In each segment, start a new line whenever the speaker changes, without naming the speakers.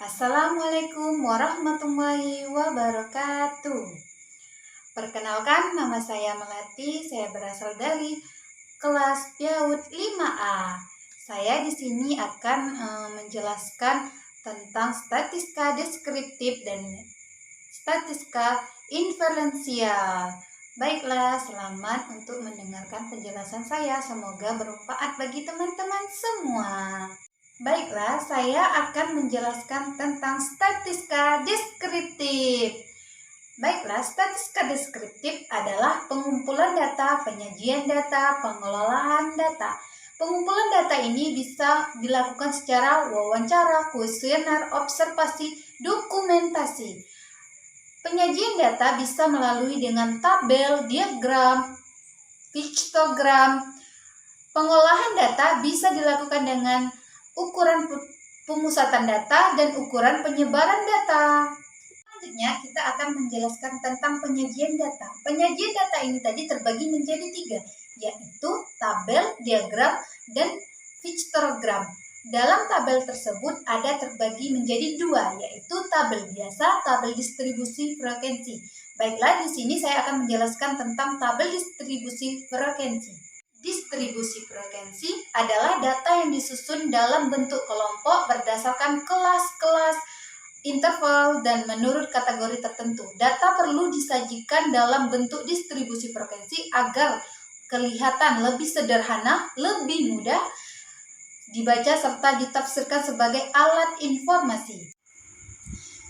Assalamualaikum warahmatullahi wabarakatuh. Perkenalkan, nama saya Melati. Saya berasal dari kelas PAUD 5A. Saya di sini akan menjelaskan tentang statistika deskriptif dan statistika inferensial. Baiklah, selamat untuk mendengarkan penjelasan saya. Semoga bermanfaat bagi teman-teman semua. Baiklah, saya akan menjelaskan tentang statistika deskriptif. Baiklah, statistika deskriptif adalah pengumpulan data, penyajian data, pengelolaan data. Pengumpulan data ini bisa dilakukan secara wawancara, kuesioner, observasi, dokumentasi. Penyajian data bisa melalui dengan tabel, diagram, histogram. Pengolahan data bisa dilakukan dengan ukuran pemusatan data dan ukuran penyebaran data. Selanjutnya kita akan menjelaskan tentang penyajian data. Penyajian data ini tadi terbagi menjadi 3, yaitu tabel, diagram, dan histogram. Dalam tabel tersebut ada terbagi menjadi 2, yaitu tabel biasa, tabel distribusi frekuensi. Baiklah, di sini saya akan menjelaskan tentang tabel distribusi frekuensi. Distribusi frekuensi adalah data yang disusun dalam bentuk kelompok berdasarkan kelas-kelas, interval, dan menurut kategori tertentu. Data perlu disajikan dalam bentuk distribusi frekuensi agar kelihatan lebih sederhana, lebih mudah dibaca serta ditafsirkan sebagai alat informasi.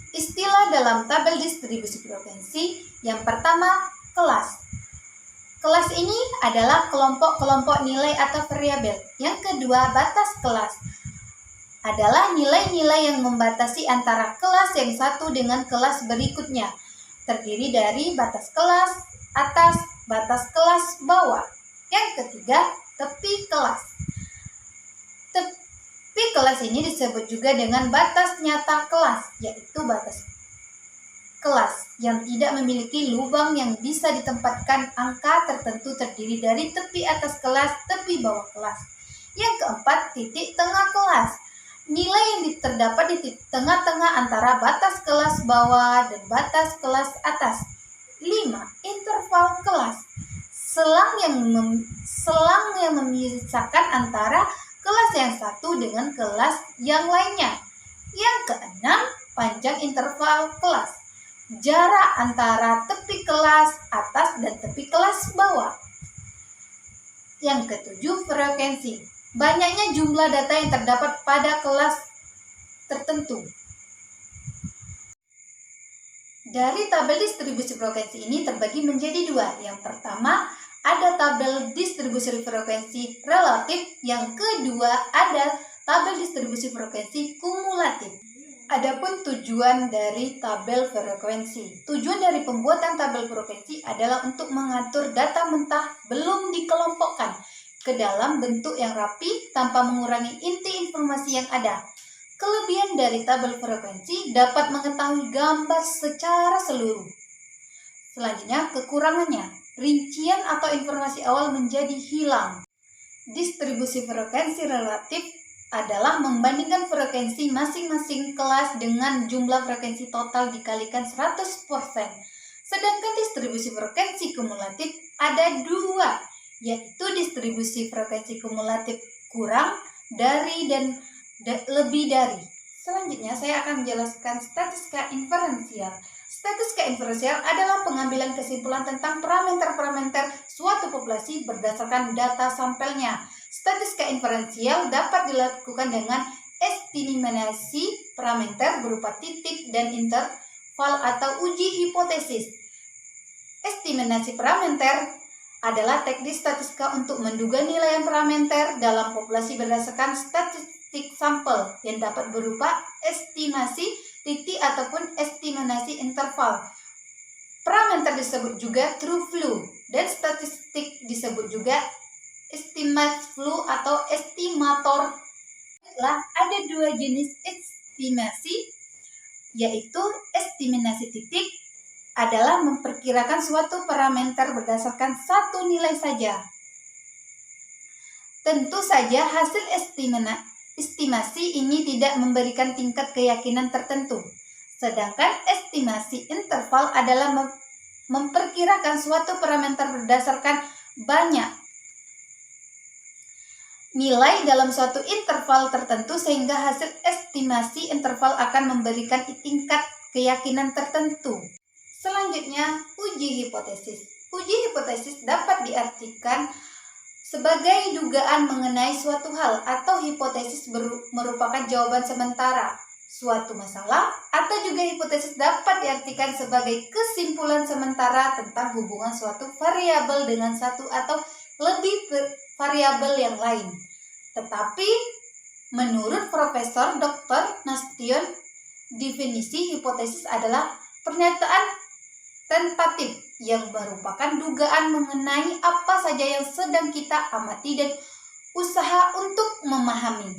Istilah dalam tabel distribusi frekuensi yang pertama, kelas. Kelas ini adalah kelompok-kelompok nilai atau variabel. Yang kedua, batas kelas adalah nilai-nilai yang membatasi antara kelas yang satu dengan kelas berikutnya. Terdiri dari batas kelas atas, batas kelas bawah. Yang ketiga, tepi kelas. Tepi kelas ini disebut juga dengan batas nyata kelas, yaitu batas kelas yang tidak memiliki lubang yang bisa ditempatkan angka tertentu terdiri dari tepi atas kelas, tepi bawah kelas. Yang keempat, titik tengah kelas. Nilai yang terdapat di titik tengah-tengah antara batas kelas bawah dan batas kelas atas. 5. Interval kelas. Selang yang memisahkan antara kelas yang satu dengan kelas yang lainnya. Yang keenam, panjang interval kelas. Jarak antara tepi kelas atas dan tepi kelas bawah. Yang ketujuh, frekuensi. Banyaknya jumlah data yang terdapat pada kelas tertentu. Dari tabel distribusi frekuensi ini terbagi menjadi 2. Yang pertama, ada tabel distribusi frekuensi relatif. Yang kedua, ada tabel distribusi frekuensi kumulatif. Adapun tujuan dari tabel frekuensi. Tujuan dari pembuatan tabel frekuensi adalah untuk mengatur data mentah belum dikelompokkan ke dalam bentuk yang rapi tanpa mengurangi inti informasi yang ada. Kelebihan dari tabel frekuensi dapat mengetahui gambar secara seluruh. Selanjutnya, kekurangannya. Rincian atau informasi awal menjadi hilang. Distribusi frekuensi relatif adalah membandingkan frekuensi masing-masing kelas dengan jumlah frekuensi total dikalikan 100%. Sedangkan distribusi frekuensi kumulatif ada 2, yaitu distribusi frekuensi kumulatif kurang dari dan lebih dari. Selanjutnya saya akan menjelaskan statistika inferensial. Statistika inferensial adalah pengambilan kesimpulan tentang parameter-parameter suatu populasi berdasarkan data sampelnya. Statistika inferensial dapat dilakukan dengan estimasi parameter berupa titik dan interval atau uji hipotesis. Estimasi parameter adalah teknik statistika untuk menduga nilai parameter dalam populasi berdasarkan statistik sampel yang dapat berupa estimasi titik ataupun estimasi interval. Parameter disebut juga true value dan statistik disebut juga estimate value atau estimator. Ada 2 jenis estimasi, yaitu estimasi titik adalah memperkirakan suatu parameter berdasarkan satu nilai saja. Tentu saja hasil estimasi ini tidak memberikan tingkat keyakinan tertentu. Sedangkan estimasi interval adalah memperkirakan suatu parameter berdasarkan banyak nilai dalam suatu interval tertentu sehingga hasil estimasi interval akan memberikan tingkat keyakinan tertentu. Selanjutnya, uji hipotesis. Uji hipotesis dapat diartikan sebagai dugaan mengenai suatu hal atau hipotesis merupakan jawaban sementara suatu masalah, atau juga hipotesis dapat diartikan sebagai kesimpulan sementara tentang hubungan suatu variabel dengan satu atau lebih variabel yang lain. Tetapi menurut Profesor Dr. Nasution, definisi hipotesis adalah pernyataan tentatif yang merupakan dugaan mengenai apa saja yang sedang kita amati dan usaha untuk memahami.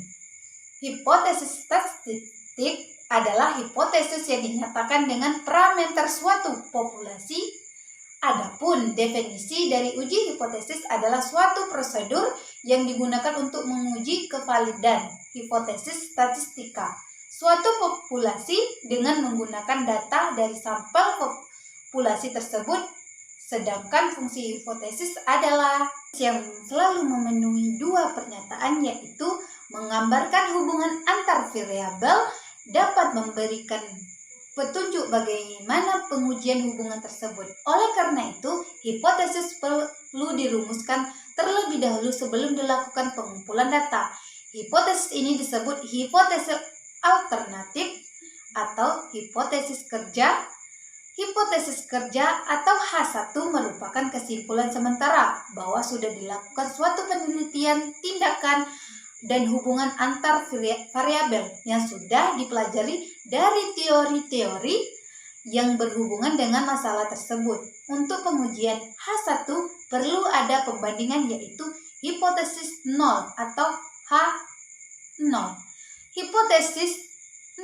Hipotesis statistik adalah hipotesis yang dinyatakan dengan parameter suatu populasi. Adapun definisi dari uji hipotesis adalah suatu prosedur yang digunakan untuk menguji kevalidan hipotesis statistika suatu populasi dengan menggunakan data dari sampel populasi tersebut. Sedangkan fungsi hipotesis adalah yang selalu memenuhi dua pernyataan, yaitu menggambarkan hubungan antar variabel, dapat memberikan petunjuk bagaimana pengujian hubungan tersebut. Oleh karena itu, hipotesis perlu dirumuskan terlebih dahulu sebelum dilakukan pengumpulan data. Hipotesis ini disebut hipotesis alternatif atau hipotesis kerja. Hipotesis kerja atau H1 merupakan kesimpulan sementara bahwa sudah dilakukan suatu penelitian, tindakan, dan hubungan antar variabel yang sudah dipelajari dari teori-teori yang berhubungan dengan masalah tersebut. Untuk pengujian H1 perlu ada pembandingan, yaitu hipotesis 0 atau H0. Hipotesis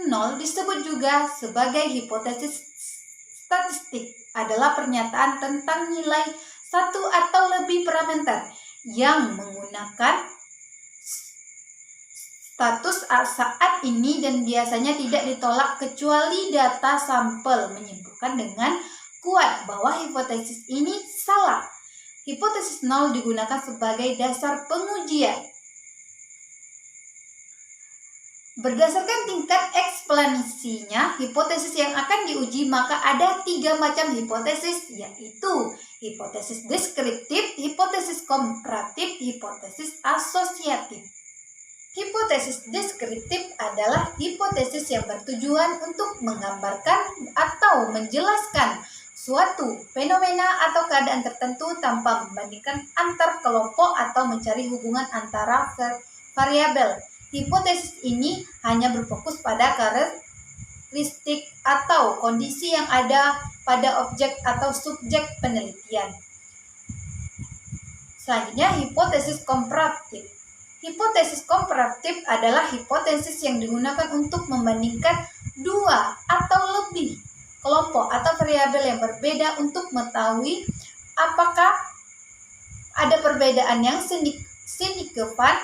0 disebut juga sebagai hipotesis statistik, adalah pernyataan tentang nilai satu atau lebih parameter yang menggunakan status saat ini dan biasanya tidak ditolak kecuali data sampel menyimpulkan dengan kuat bahwa hipotesis ini salah. Hipotesis 0 digunakan sebagai dasar pengujian. Berdasarkan tingkat eksplanasinya, hipotesis yang akan diuji, maka ada 3 macam hipotesis, yaitu hipotesis deskriptif, hipotesis komparatif, hipotesis asosiatif. Hipotesis deskriptif adalah hipotesis yang bertujuan untuk menggambarkan atau menjelaskan suatu fenomena atau keadaan tertentu tanpa membandingkan antar kelompok atau mencari hubungan antara variabel. Hipotesis ini hanya berfokus pada karakteristik atau kondisi yang ada pada objek atau subjek penelitian. Selanjutnya, hipotesis komparatif. Hipotesis komparatif adalah hipotesis yang digunakan untuk membandingkan 2 atau lebih kelompok atau variabel yang berbeda untuk mengetahui apakah ada perbedaan yang signifikan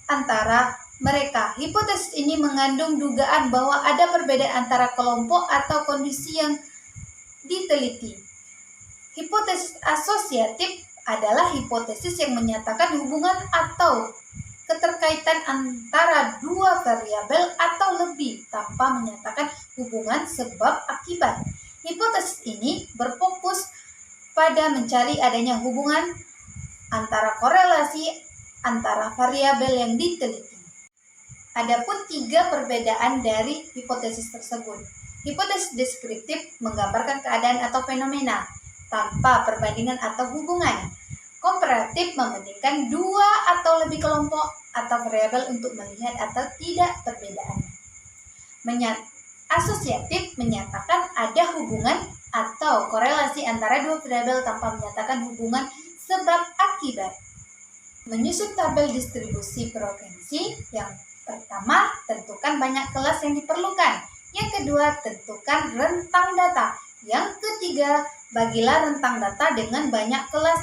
antara mereka. Hipotesis ini mengandung dugaan bahwa ada perbedaan antara kelompok atau kondisi yang diteliti. Hipotesis asosiatif adalah hipotesis yang menyatakan hubungan atau keterkaitan antara 2 variabel atau lebih tanpa menyatakan hubungan sebab akibat. Hipotesis ini berfokus pada mencari adanya hubungan antara korelasi antara variabel yang diteliti. Adapun 3 perbedaan dari hipotesis tersebut. Hipotesis deskriptif menggambarkan keadaan atau fenomena tanpa perbandingan atau hubungan. Komparatif membandingkan 2 atau lebih kelompok atau variabel untuk melihat atau tidak perbedaannya. Asosiatif menyatakan ada hubungan atau korelasi antara 2 variabel tanpa menyatakan hubungan sebab akibat. Menyusun tabel distribusi frekuensi. Yang pertama, tentukan banyak kelas yang diperlukan. Yang kedua, tentukan rentang data. Yang ketiga, bagilah rentang data dengan banyak kelas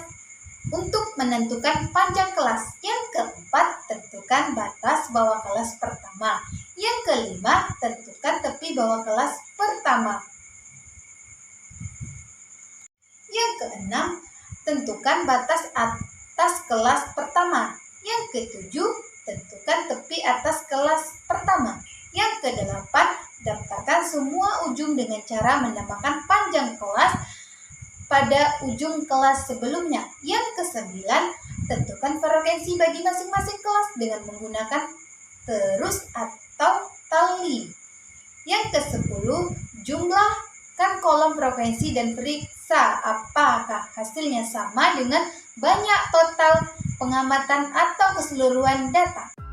Untuk menentukan panjang kelas. Yang keempat, tentukan batas bawah kelas pertama. Yang kelima, tentukan tepi bawah kelas pertama. Yang keenam, tentukan batas atas kelas pertama. Yang ketujuh, tentukan tepi atas kelas pertama. Yang kedelapan, daftarkan semua ujung dengan cara menambahkan panjang kelas pada ujung kelas sebelumnya. Yang kesembilan, tentukan frekuensi bagi masing-masing kelas dengan menggunakan terus atau tali. Yang kesepuluh, jumlahkan kolom frekuensi dan periksa apakah hasilnya sama dengan banyak total pengamatan atau keseluruhan data.